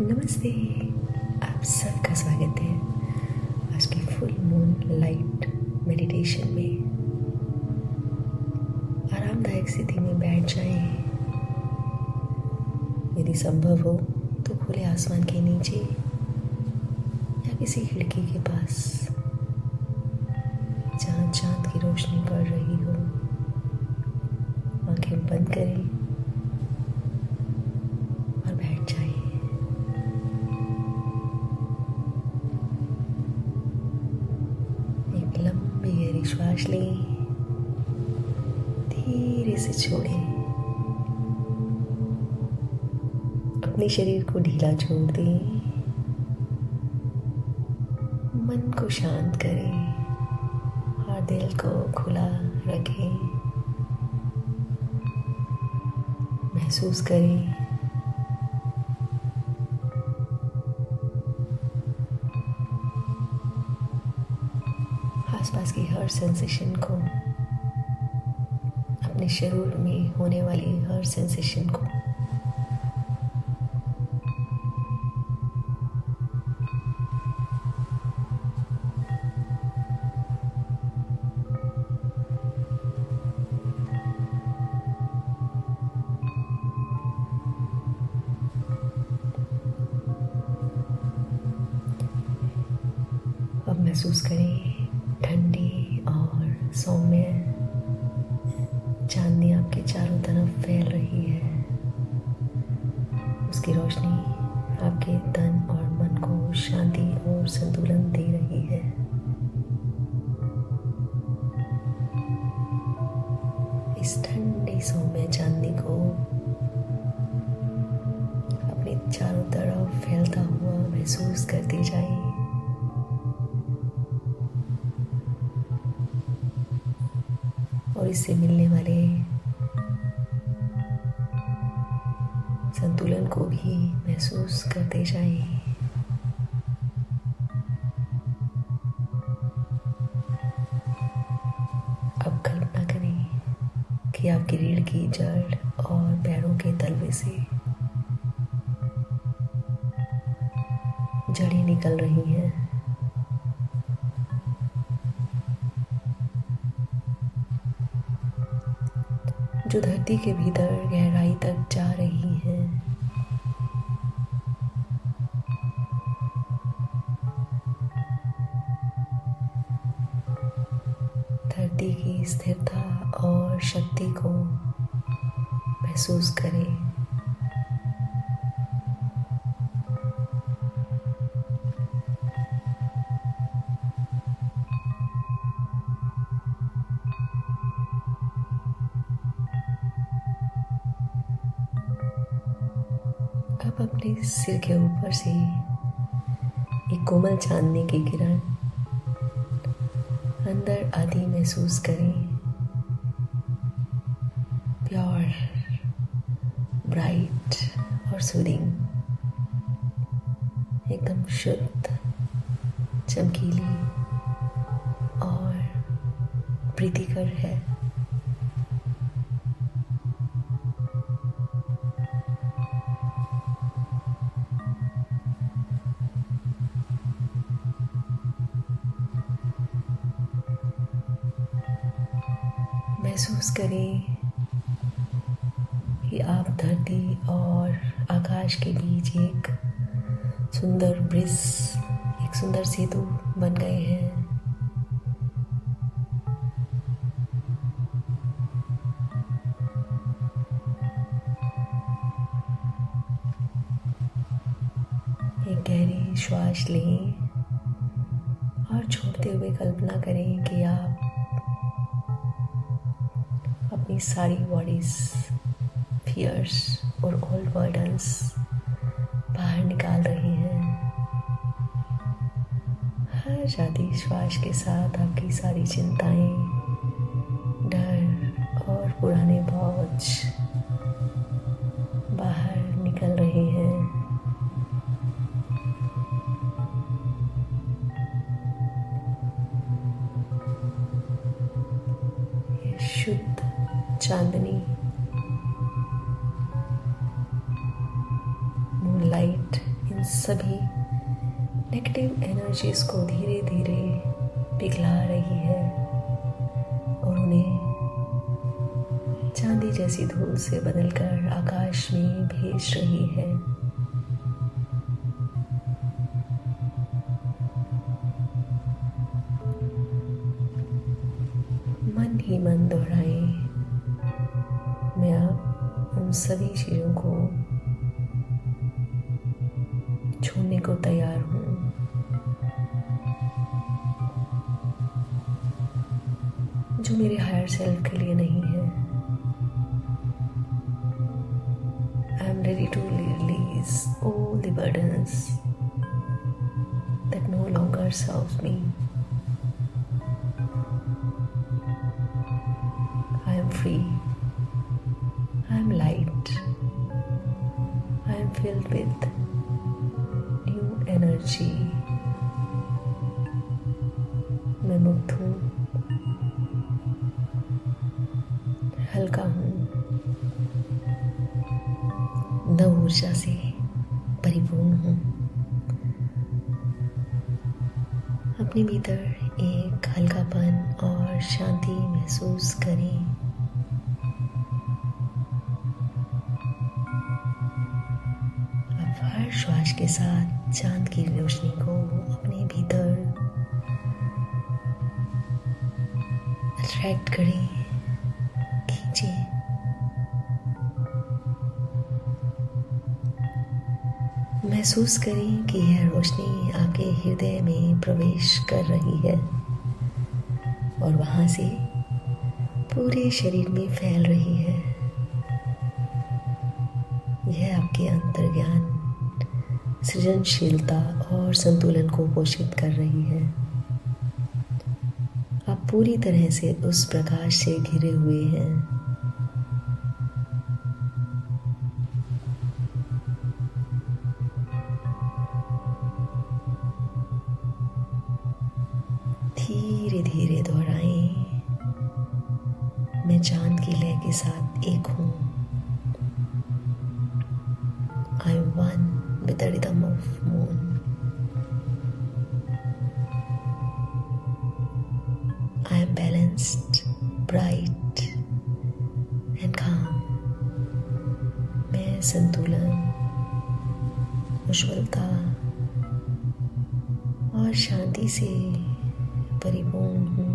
नमस्ते। आप सबका स्वागत है आज की फुल मून लाइट मेडिटेशन में। आरामदायक स्थिति में बैठ जाएं। यदि संभव हो तो खुले आसमान के नीचे या किसी खिड़की के पास जहाँ चांद की रोशनी पड़ रही हो, आंखें बंद करें और बैठ जाएं। एक लंबी गहरी श्वास लें, धीरे से छोड़ें। अपने शरीर को ढीला छोड़ दें, मन को शांत करें और दिल को खुला रखें। महसूस करें आसपास की हर सेंसेशन को, अपने शरीर में होने वाली हर सेंसेशन को। अब महसूस करें ठंडी और सौम्य चांदनी आपके चारों तरफ फैल रही है। उसकी रोशनी आपके तन और मन को शांति और संतुलन दे रही है। इस ठंडी सौम्य चांदनी को अपने चारों तरफ फैलता हुआ महसूस करते जाइए। और इससे मिलने वाले संतुलन को भी महसूस करते जाएं। अब कल्पना करें कि आपकी रीढ़ की जड़ और पैरों के तलवे से जड़ें निकल रही हैं। जो धरती के भीतर गहराई तक जा रही हैं। धरती की स्थिरता और शक्ति को महसूस करें। अब अपने सिर के ऊपर से एक कोमल चांदनी की किरण अंदर आती महसूस करें। प्योर, ब्राइट और सूदिंग, एकदम शुद्ध, चमकीली और प्रीतिकर है। महसूस करें कि आप धरती और आकाश के बीच एक सुंदर ब्रिज, एक सुंदर सेतु बन गए हैं। एक गहरी श्वास लें और छोड़ते हुए कल्पना करें कि आप अपनी सारी बॉडीज, फियर्स और ओल्ड बर्डन्स बाहर निकाल रही हैं। हर जाती श्वास के साथ आपकी सारी चिंताएं, डर और पुराने बोझ बाहर निकल रहे हैं। ये शुद्ध चांदनी, मूनलाइट इन सभी नेगेटिव एनर्जीज को धीरे धीरे पिघला रही है और उन्हें चांदी जैसी धूल से बदलकर आकाश में भेज रही है। मन ही मन दोहराए, मैं अब उन सभी चीजों को छोड़ने को तैयार हूँ जो मेरे हायर सेल्फ के लिए नहीं है। I am ready to release all the burdens that no longer serve me. I am free, I am light, I am filled with new energy. मैं मुक्त हूँ, हल्का हूँ, नव ऊर्जा से परिपूर्ण हूँ। अपने भीतर एक हल्कापन और शांति महसूस करें। अब हर श्वास के साथ चांद की रोशनी को अपने भीतर अट्रैक्ट करें, खींचें। महसूस करें कि यह रोशनी आपके हृदय में प्रवेश कर रही है और वहां से पूरे शरीर में फैल रही है। यह आपके अंतर्ज्ञान, सृजनशीलता और संतुलन को पोषित कर रही है। आप पूरी तरह से उस प्रकाश से घिरे हुए हैं। धीरे धीरे दोहराएं, मैं चांद की लय के साथ एक हूँ। I am one with the rhythm of moon. I am balanced, bright and calm. मैं संतुलन, उज्ज्वलता और शांति से परिपूर्ण हूँ।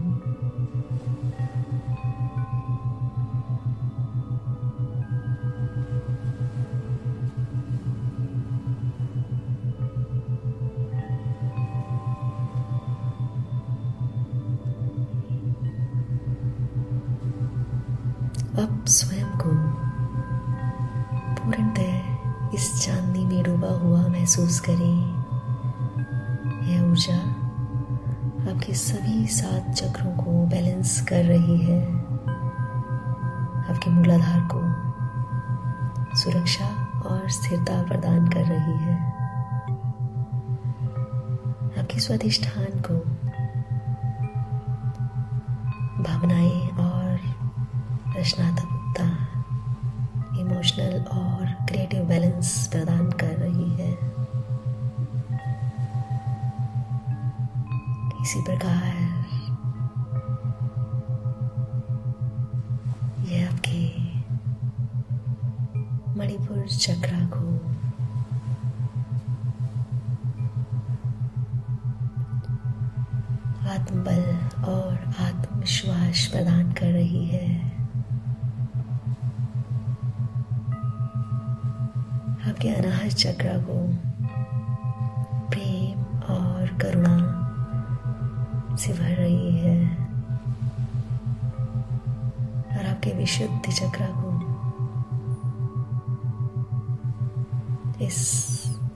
अब स्वयं को पूर्णतः इस चांदनी में डूबा हुआ महसूस करें। यह ऊर्जा आपके सभी 7 चक्रों को बैलेंस कर रही है, आपके मूलाधार को सुरक्षा और स्थिरता प्रदान कर रही है, आपके स्वाधिष्ठान को भावनाएं और रचनात्मकता, इमोशनल और क्रिएटिव बैलेंस प्रदान कर रही है। इसी प्रकार यह आपके मणिपुर चक्र को आत्मबल और आत्मविश्वास प्रदान कर रही है। आपके अनाहत चक्र को प्रेम और करुणा से भर रही है और आपके विशुद्ध चक्र को इस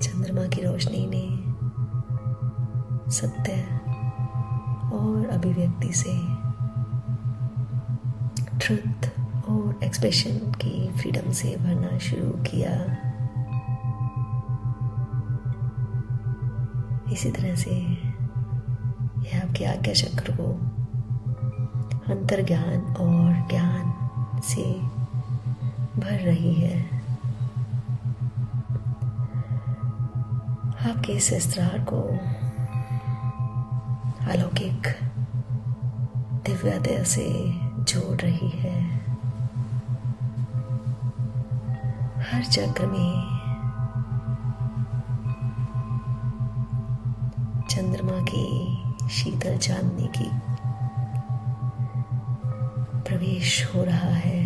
चंद्रमा की रोशनी ने सत्य और अभिव्यक्ति से, ट्रुथ और एक्सप्रेशन की फ्रीडम से भरना शुरू किया। इसी तरह से यह आपके आज्ञा चक्र को अंतर्ज्ञान और ज्ञान से भर रही है। आपके इस इसरार को अलौकिक दिव्यता से जोड़ रही है। हर चक्र में चंद्रमा की शीतल चांदनी की प्रवेश हो रहा है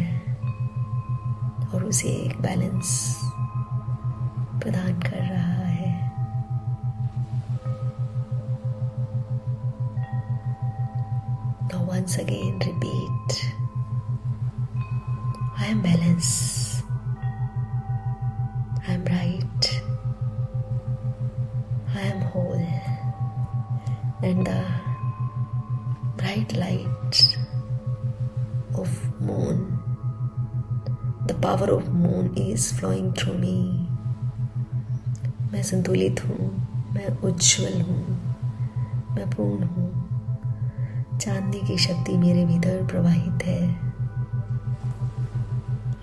और उसे एक बैलेंस प्रदान कर रहा है। Now once again repeat, I am balanced, I am right, I am whole, and the bright light of moon, the power of moon is flowing through me. मैं संतुलित हूँ, मैं उज्ज्वल हूँ, मैं पूर्ण हूँ। चांदनी की शक्ति मेरे भीतर प्रवाहित है।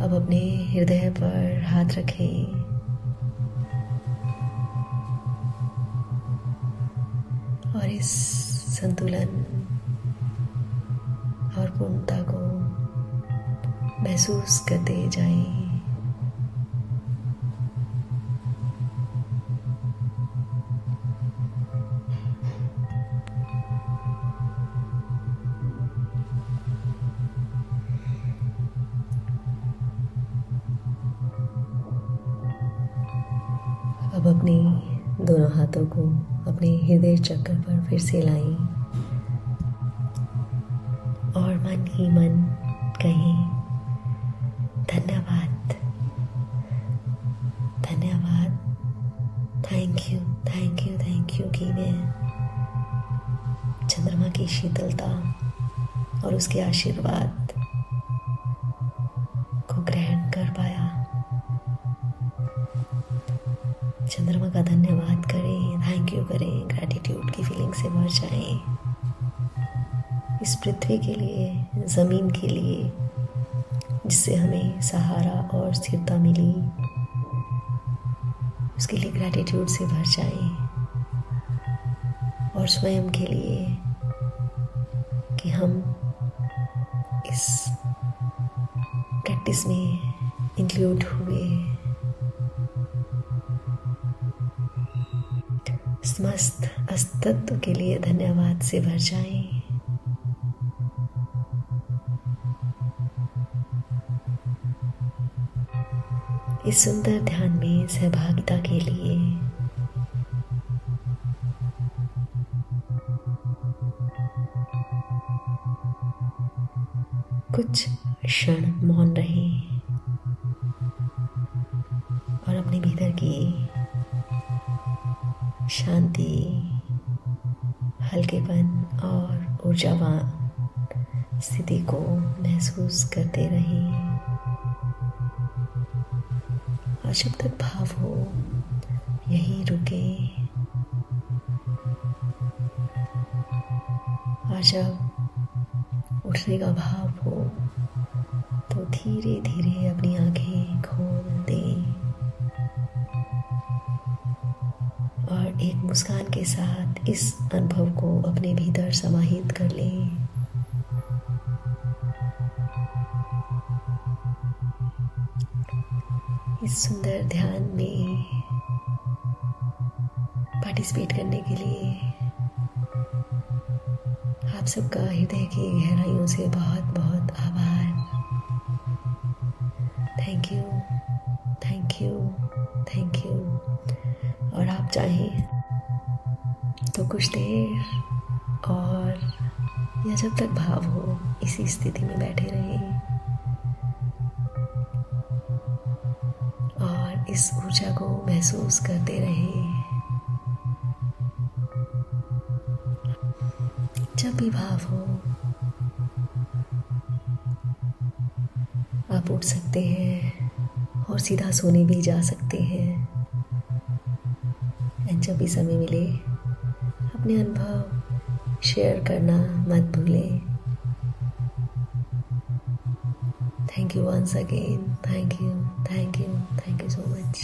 अब अपने हृदय पर हाथ रखें और इस संतुलन और पूर्णता को महसूस करते जाएं। अब अपने दोनों हाथों को अपने हृदय चक्र पर फिर से लाएं और मन ही मन कहें धन्यवाद, धन्यवाद, thank you, thank you, thank you कि मैं चंद्रमा की शीतलता और उसके आशीर्वाद को ग्रहण कर पाया। चंद्रमा का धन्यवाद करें, थैंक यू करें, ग्रैटिट्यूड की फीलिंग से भर जाएं। इस पृथ्वी के लिए, ज़मीन के लिए, जिससे हमें सहारा और स्थिरता मिली, उसके लिए ग्रैटिट्यूड से भर जाएं। और स्वयं के लिए कि हम इस प्रैक्टिस में इंक्लूड हुए। समस्त अस्तित्व के लिए धन्यवाद से भर जाएं। इस सुंदर ध्यान में सहभागिता के लिए कुछ क्षण मौन रहें और अपने भीतर की शांति, हल्केपन और ऊर्जावान स्थिति को महसूस करते रहें। और जब तक भाव हो यहीं रुके और जब उठने का भाव हो तो धीरे धीरे अपनी आंखें खोल दें और एक मुस्कान के साथ इस अनुभव को अपने भीतर समाहित कर लें। इस सुंदर ध्यान में पार्टिसिपेट करने के लिए आप सबका हृदय की गहराइयों से बहुत बहुत आभार। Thank you, thank you, thank you. और आप चाहें तो कुछ देर और या जब तक भाव हो इसी स्थिति में बैठे रहें और इस ऊर्जा को महसूस करते रहें। जब भी भाव हो आप उठ सकते हैं और सीधा सोने भी जा सकते हैं। जब भी समय मिले अपने अनुभव शेयर करना मत भूलें। Thank you once again, thank you, thank you, thank you so much.